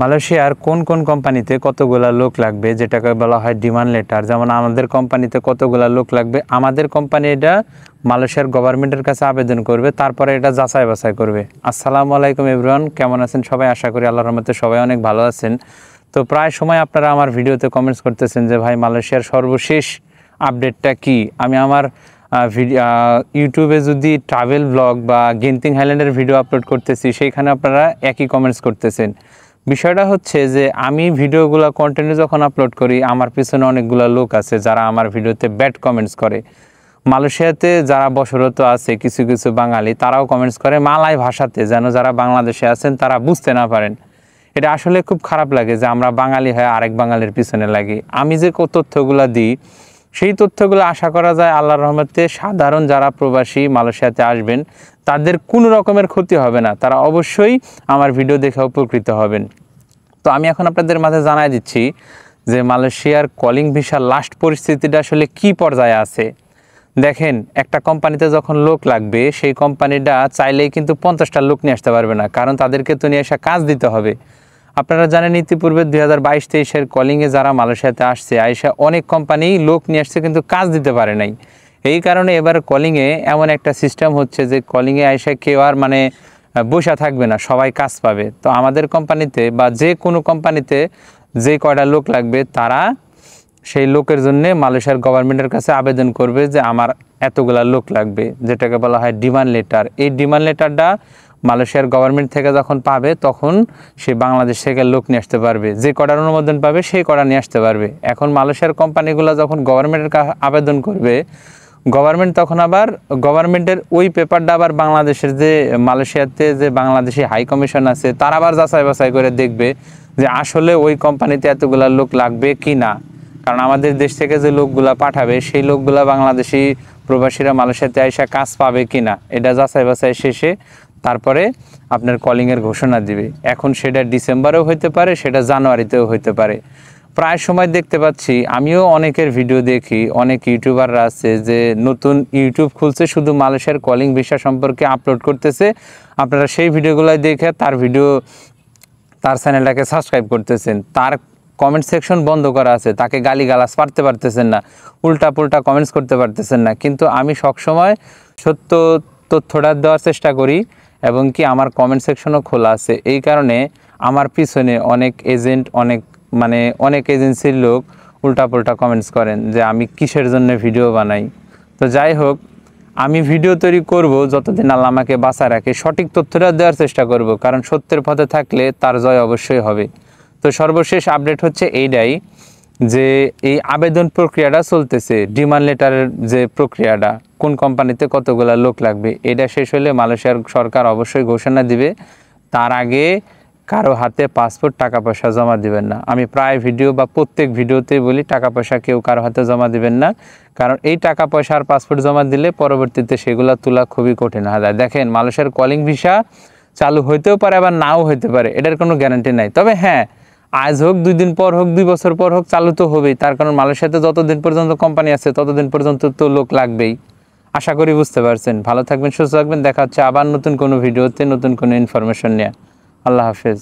মালয়েশিয়ার কোন কোন কোম্পানিতে কতগুলা লোক লাগবে যেটাকে বলা হয় ডিমান্ড লেটার। যেমন আমাদের কোম্পানিতে কতগুলা লোক লাগবে, আমাদের কোম্পানি এটা মালয়েশিয়ার গভর্নমেন্টের কাছে আবেদন করবে, তারপরে এটা যাচাই বাছাই করবে। আসসালামু আলাইকুম এভরিওয়ান, কেমন আছেন সবাই? আশা করি আল্লাহর রহমতে সবাই অনেক ভালো আছেন। তো প্রায় সময় আপনারা আমার ভিডিওতে কমেন্টস করতেছেন যে ভাই মালয়েশিয়ার সর্বশেষ আপডেটটা কি। আমি আমার ইউটিউবে যদি ট্রাভেল ব্লগ বা গেন্তিং হাইল্যান্ডের ভিডিও আপলোড করতেছি, সেইখানে আপনারা একই কমেন্টস করতেছেন। বিষয়টা হচ্ছে যে আমি ভিডিওগুলো কন্টিনিউ যখন আপলোড করি, আমার পিছনে অনেকগুলো লোক আছে যারা আমার ভিডিওতে ব্যাড কমেন্টস করে। মালয়েশিয়াতে যারা বসরত আছে কিছু কিছু বাঙালি, তারাও কমেন্টস করে মালয় ভাষাতে, যেন যারা বাংলাদেশে আছেন তারা বুঝতে না পারেন। এটা আসলে খুব খারাপ লাগে যে আমরা বাঙালি হয়ে আরেক বাঙালির পিছনে লাগি। আমি যে তথ্যগুলো দিই, সেই তথ্যগুলো আশা করা যায় আল্লাহর রহমতে সাধারণ যারা প্রবাসী মালয়েশিয়াতে আসবেন তাদের কোনো রকমের ক্ষতি হবে না, তারা অবশ্যই আমার ভিডিও দেখে উপকৃত হবেন। তো আমি এখন আপনাদের মাঝে জানাই দিচ্ছি যে মালয়েশিয়ার কলিং ভিসার লাস্ট পরিস্থিতিটা আসলে কি পর্যায়ে আছে। দেখেন, একটা কোম্পানিতে যখন লোক লাগবে, সেই কোম্পানিটা চাইলেই কিন্তু 50টা লোক নিয়ে আসতে পারবে না, কারণ তাদেরকে তো নিয়ে এসে কাজ দিতে হবে। আপনারা জানেন ইতিপূর্বে 2022-23-এর কলিংয়ে যারা মালয়েশিয়াতে আসছে, আইসা অনেক কোম্পানি লোক নিয়ে আসছে কিন্তু কাজ দিতে পারে নাই। এই কারণে এবার কলিংয়ে এমন একটা সিস্টেম হচ্ছে যে কলিংয়ে আইসা কেউ আর বসে থাকবে না, সবাই কাজ পাবে। তো আমাদের কোম্পানিতে বা যে কোনো কোম্পানিতে যে কয়টা লোক লাগবে, তারা সেই লোকের জন্য মালয়েশিয়ার গভর্নমেন্টের কাছে আবেদন করবে যে আমার এতগুলা লোক লাগবে, যেটাকে বলা হয় ডিমান্ড লেটার। এই ডিমান্ড লেটারটা মালয়েশিয়ার গভর্নমেন্ট থেকে যখন পাবে, তখন সে বাংলাদেশ থেকে লোক নিয়ে আসতে পারবে। যে কটার অনুমোদন পাবে সেই কটা নিয়ে আসতে পারবে। এখন মালয়েশিয়ার কোম্পানিগুলো যখন গভর্নমেন্টের কাছে আবেদন করবে, গভর্নমেন্ট তখন আবার গভর্নমেন্টের ওই পেপারটা আবার বাংলাদেশের যে মালয়েশিয়াতে যে বাংলাদেশি হাই কমিশন আছে, তারা আবার যাচাই বাছাই করে দেখবে যে আসলে ওই কোম্পানিতে এতগুলা লোক লাগবে কি না। কারণ আমাদের দেশ থেকে যে লোকগুলা পাঠাবে, সেই লোকগুলা বাংলাদেশি প্রবাসীরা মালয়েশিয়াতে আইসা কাজ পাবে কি না, এটা যাচাই বাছাই শেষে তারপরে আপনার কলিংয়ের ঘোষণা দিবে। এখন সেটা ডিসেম্বরেও হইতে পারে, সেটা জানুয়ারিতেও হইতে পারে। প্রায় সময় দেখতে পাচ্ছি, আমিও অনেকের ভিডিও দেখি, অনেক ইউটিউবাররা আছে যে নতুন ইউটিউব খুলছে, শুধু মালয়েশিয়ার কলিং ভিসা সম্পর্কে আপলোড করতেছে। আপনারা সেই ভিডিওগুলো দেখে তার চ্যানেলটাকে সাবস্ক্রাইব করতেছেন, তার কমেন্ট সেকশন বন্ধ করা আছে, তাকে গালিগালাজ পারতে পারতেছেন না, উল্টা পুল্টা কমেন্টস করতে পারতেছেন না। কিন্তু আমি সবসময় সত্য তথ্যটা দেওয়ার চেষ্টা করি, এবং কি আমার কমেন্ট সেকশনও খোলা আছে। এই কারণে আমার পিছনে অনেক এজেন্ট, অনেক এজেন্সির লোক উল্টাপাল্টা কমেন্টস করেন যে আমি কিসের জন্য ভিডিও বানাই। তো যাই হোক, আমি ভিডিও তৈরি করব যতদিন আল্লাহ আমাকে বাঁচা রাখে, সঠিক তথ্যটা দেওয়ার চেষ্টা করব, কারণ সত্যের পথে থাকলে তার জয় অবশ্যই হবে। তো সর্বশেষ আপডেট হচ্ছে এইটাই যে এই আবেদন প্রক্রিয়াটা চলতেছে, ডিমান্ড লেটারের যে প্রক্রিয়াটা, কোন কোম্পানিতে কতগুলা লোক লাগবে, এটা শেষ হলে মালয়েশিয়ার সরকার অবশ্যই ঘোষণা দিবে। তার আগে কারো হাতে পাসপোর্ট, টাকা পয়সা জমা দিবেন না। আমি প্রায় ভিডিও বা প্রত্যেক ভিডিওতেই বলি, টাকা পয়সা কেউ কারো হাতে জমা দিবেন না, কারণ এই টাকা পয়সা আর পাসপোর্ট জমা দিলে পরবর্তীতে সেগুলো তোলা খুবই কঠিন হয়ে যায়। দেখেন, মালয়েশিয়ার কলিং ভিসা চালু হইতেও পারে, আবার নাও হইতে পারে, এটার কোনো গ্যারান্টি নাই। তবে হ্যাঁ, আজ হোক, 2 দিন পর হোক, 2 বছর পর হোক, চালু তো হবেই। তার কারণ মালয়েশিয়াতে যতদিন পর্যন্ত কোম্পানি আছে ততদিন পর্যন্ত তো লোক লাগবেই। আশা করি বুঝতে পারছেন। ভালো থাকবেন, সুস্থ থাকবেন। দেখা হচ্ছে আবার নতুন কোনো ভিডিওতে, নতুন কোনো ইনফরমেশন নিয়ে। আল্লাহ হাফেজ।